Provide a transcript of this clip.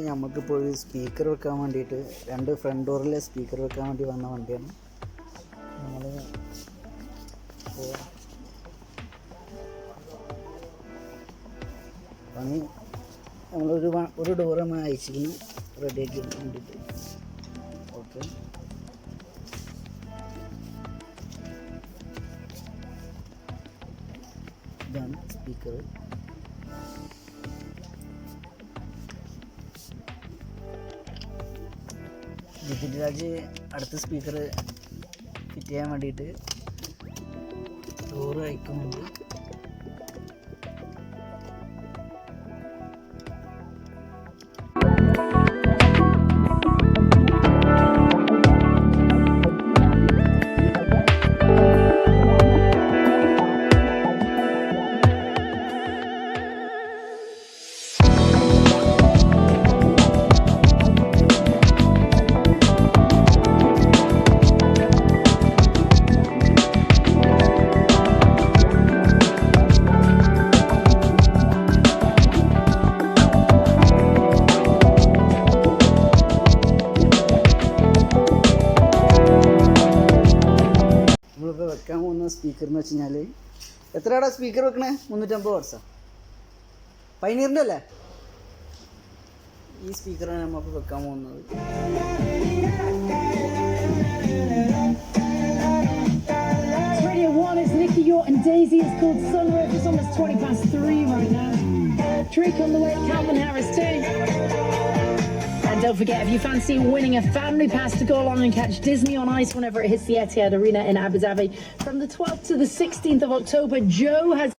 നമുക്കിപ്പോൾ ഒരു സ്പീക്കർ വെക്കാൻ വേണ്ടിയിട്ട് രണ്ട് ഫ്രണ്ട് ഡോറിലെ സ്പീക്കർ വെക്കാൻ വേണ്ടി വന്ന വണ്ടിയാണ് നമ്മൾ. അപ്പോൾ പണി ഒരു ഡോറ് നമ്മൾ അയച്ചിരിക്കുന്നു റെഡിയാക്കി വേണ്ടിയിട്ട്. ഓക്കെ, ഇതാണ് സ്പീക്കർ. ജിതിൻ രാജ് അടുത്ത സ്പീക്കർ ഫിറ്റ് ചെയ്യാൻ വേണ്ടിയിട്ട് ഡോറ് അയക്കുന്നുണ്ട്. വെക്കാൻ പോകുന്ന സ്പീക്കർ എന്ന് വെച്ച് കഴിഞ്ഞാൽ എത്രയാടാ സ്പീക്കർ വെക്കണേ? 350 വാട്ട്സാ. പൈനീറിൻ്റെ അല്ലേ? ഈ സ്പീക്കറാണ് നമുക്ക് വെക്കാൻ പോകുന്നത്. And Daisy is called Sunroof. It's almost 3:20 right now. Trick on the way, Calvin Harris too. And don't forget, if you fancy winning a family pass to go along and catch Disney on Ice whenever it hits the Etihad Arena in Abu Dhabi from the 12th to the 16th of October, Joe has